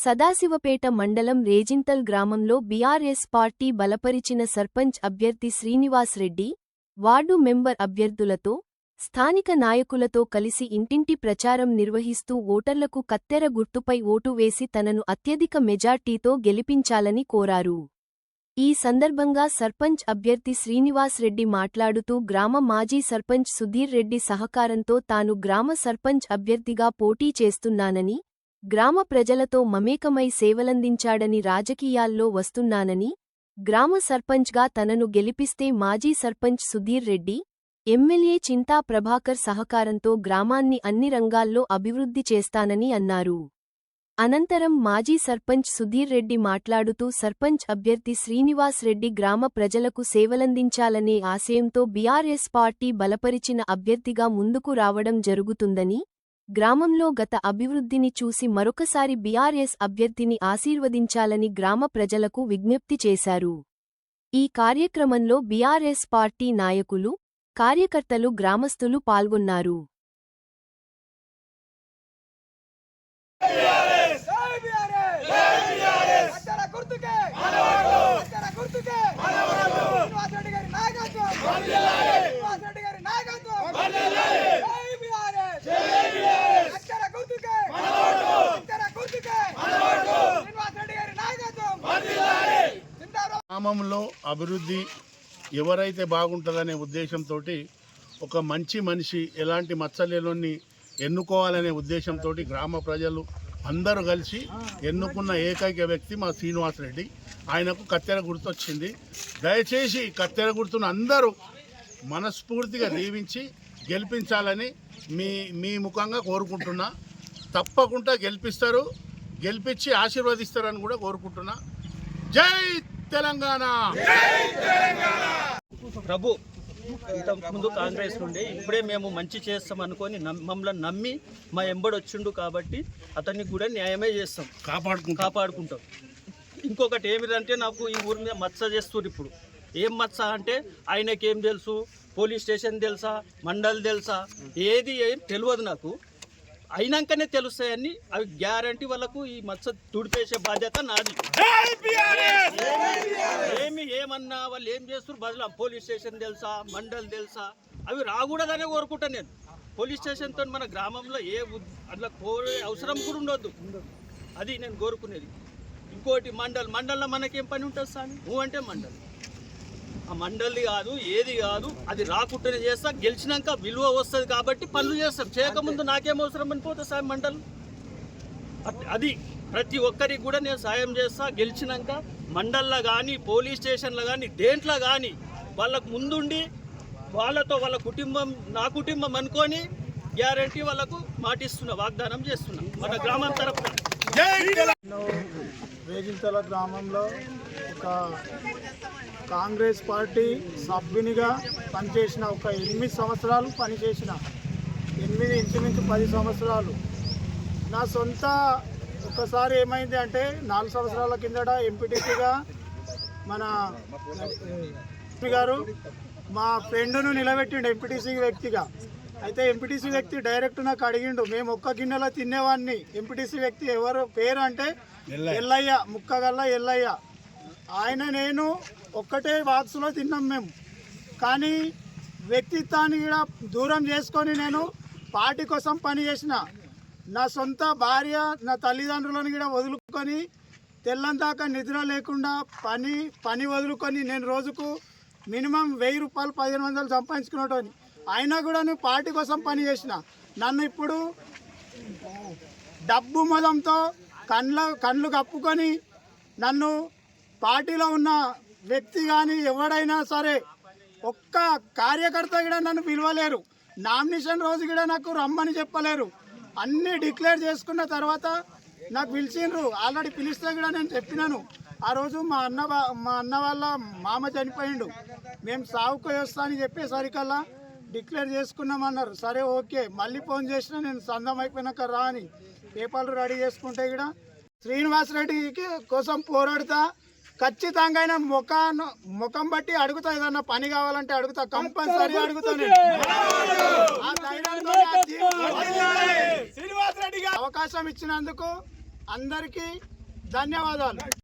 సదాశివపేట మండలం రేజింతల్ గ్రామంలో BRS party బలపరిచిన సర్పంచ్ అభ్యర్థి శ్రీనివాస్ రెడ్డి, వార్డు మెంబర్ అభ్యర్థులతో, స్థానిక నాయకులతో కలిసి ఇంటింటి ప్రచారం నిర్వహిస్తూ ఓటర్లకు కత్తెర గుర్తుపై ఓటు వేసి తనను అత్యధిక మెజార్టీతో గెలిపించాలని కోరారు. ఈ సందర్భంగా సర్పంచ్ అభ్యర్థి శ్రీనివాస్ రెడ్డి మాట్లాడుతూ గ్రామ మాజీ సర్పంచ్ సుధీర్ రెడ్డి సహకారంతో తాను గ్రామ సర్పంచ్ అభ్యర్థిగా పోటీ చేస్తున్నానని, గ్రామ ప్రజలతో మమేకమై సేవలందించాడని, రాజకీయాల్లో వస్తున్నానని, గ్రామ సర్పంచ్గా తనను గెలిపిస్తే మాజీ సర్పంచ్ సుధీర్ రెడ్డి, ఎమ్మెల్యే చింతా ప్రభాకర్ సహకారంతో గ్రామాన్ని అన్ని రంగాల్లో అభివృద్ధి చేస్తానని అన్నారు. అనంతరం మాజీ సర్పంచ్ సుధీర్ రెడ్డి మాట్లాడుతూ సర్పంచ్ అభ్యర్థి శ్రీనివాస్ రెడ్డి గ్రామ ప్రజలకు సేవలందించాలనే ఆశయంతో బీఆర్ఎస్ పార్టీ బలపరిచిన అభ్యర్థిగా ముందుకు రావడం జరుగుతుందని, గ్రామంలో గత అభివృద్ధిని చూసి మరొకసారి బీఆర్ఎస్ అభ్యర్థిని ఆశీర్వదించాలని గ్రామ ప్రజలకు విజ్ఞప్తి చేశారు. ఈ కార్యక్రమంలో బీఆర్ఎస్ పార్టీ నాయకులు, కార్యకర్తలు, గ్రామస్తులు పాల్గొన్నారు. గ్రామంలో అభివృద్ధి ఎవరైతే బాగుంటుందనే ఉద్దేశంతో ఒక మంచి మనిషి, ఎలాంటి మచ్చలేని ఎన్నుకోవాలనే ఉద్దేశంతో గ్రామ ప్రజలు అందరూ కలిసి ఎన్నుకున్న ఏకైక వ్యక్తి మా శ్రీనివాస్ రెడ్డి. ఆయనకు కత్తెర గుర్తు వచ్చింది. దయచేసి కత్తెర గుర్తును అందరూ మనస్ఫూర్తిగా దీవించి గెలిపించాలని మీ ముఖంగా కోరుకుంటున్నా. తప్పకుండా గెలిపిస్తారు, గెలిపించి ఆశీర్వదిస్తారని కూడా కోరుకుంటున్నా. జై తెలంగాణ. ప్రభు ఇంతకుముందు కాంగ్రెస్ నుండి ఇప్పుడే మేము మంచి చేస్తాం అనుకొని మమ్మల్ని నమ్మి మా ఎంబడి వచ్చిండు కాబట్టి అతనికి కూడా న్యాయమే చేస్తాం, కాపాడుకుంటాం. ఇంకొకటి ఏమిటంటే నాకు ఈ ఊరి మీద మచ్చ చేస్తారు. ఇప్పుడు ఏం మచ్చ అంటే ఆయనకేం తెలుసు, పోలీస్ స్టేషన్ తెలుసా, మండల్ తెలుసా, ఏది ఏం తెలియదు నాకు. అయినాకనే తెలుస్తాయని అవి గ్యారంటీ వాళ్ళకు ఈ మచ్చ తుడిపేసే బాధ్యత నాది. ఏమన్నా వాళ్ళు ఏం చేస్తారు బదులు పోలీస్ స్టేషన్ తెలుసా, మండల్ తెలుసా, అవి రాకూడదనే కోరుకుంటాను నేను. పోలీస్ స్టేషన్తో మన గ్రామంలో అట్లా కోరే అవసరం కూడా ఉండొద్దు, అది నేను కోరుకునేది. ఇంకోటి మండల్లో మనకేం పని ఉంటుంది సార్? నువ్వు అంటే మండల్, ఆ మండలి కాదు, ఏది కాదు, అది రాకుండానే చేస్తా. గెలిచినాక విలువ వస్తుంది కాబట్టి పనులు చేస్తాం. చేయకముందు నాకేం అవసరం అనిపోతుంది సార్ మండల్. అది ప్రతి ఒక్కరికి కూడా నేను సాయం చేస్తా. గెలిచినాక మండల్లో కానీ, పోలీస్ స్టేషన్లో కానీ, దేంట్లో కానీ వాళ్ళకు ముందుండి వాళ్ళతో వాళ్ళ కుటుంబం నా కుటుంబం అనుకొని గ్యారంటీ వాళ్ళకు మాటిస్తున్నా, వాగ్దానం చేస్తున్నా మన గ్రామం తరఫున. రేజింతల గ్రామంలో ఒక కాంగ్రెస్ పార్టీ సభ్యునిగా పనిచేసిన, ఒక 8 సంవత్సరాలు పనిచేసిన, ఇంచుమించు 10 సంవత్సరాలు. నా సొంత ఒకసారి ఏమైంది అంటే 4 సంవత్సరాల కిందట ఎంపీటీసీగా మన గారు మా ఫ్రెండ్ను నిలబెట్టిండు ఎంపీటీసీ వ్యక్తిగా. అయితే ఎంపీటీసీ వ్యక్తి డైరెక్ట్ నాకు అడిగిండు, మేము ఒక్క గిన్నెలో తినేవాడిని. ఎంపీటీసీ వ్యక్తి ఎవరు పేరు అంటే ఎల్లయ్య, ముక్కగల్ల ఎల్లయ్య. ఆయన నేను ఒక్కటే బాక్స్లో తిన్నాం మేము. కానీ వ్యక్తిత్వాన్ని కూడా దూరం చేసుకొని నేను పార్టీ కోసం పని చేసిన. నా సొంత భార్య, నా తల్లిదండ్రులను కూడా వదులుకొని తెల్లందాకా నిద్ర లేకుండా పని వదులుకొని నేను రోజుకు మినిమం 1000 రూపాయలు 1500 సంపాదించుకునేటోని. అయినా కూడా నేను పార్టీ కోసం పని చేసిన. నన్ను ఇప్పుడు డబ్బు మొదంతో కళ్ళు కప్పుకొని నన్ను పార్టీలో ఉన్న వ్యక్తి కానీ ఎవడైనా సరే ఒక్క కార్యకర్త కూడా నన్ను పిలవలేరు. నామినేషన్ రోజు కూడా నాకు రమ్మని చెప్పలేరు. అన్నీ డిక్లేర్ చేసుకున్న తర్వాత నాకు పిలిచిండ్రు. ఆల్రెడీ పిలిస్తే కూడా నేను చెప్పినాను. ఆ రోజు మా అన్న వాళ్ళ మామ చనిపోయిండు. మేము సాగుకు వస్తా అని చెప్పేసరికల్లా డిక్లేర్ చేసుకున్నామన్నారు. సరే ఓకే, మళ్ళీ ఫోన్ చేసినా నేను సందం అయిపోయినాక రా అని పేపర్లు రెడీ చేసుకుంటే కూడా శ్రీనివాస్ రెడ్డికి కోసం పోరాడుతా. ఖచ్చితంగా ఆయన ముఖం బట్టి అడుగుతా, ఏదన్నా పని కావాలంటే అడుగుతా, కంపల్సరీ అడుగుతాను. అవకాశం ఇచ్చినందుకు అందరికీ ధన్యవాదాలు.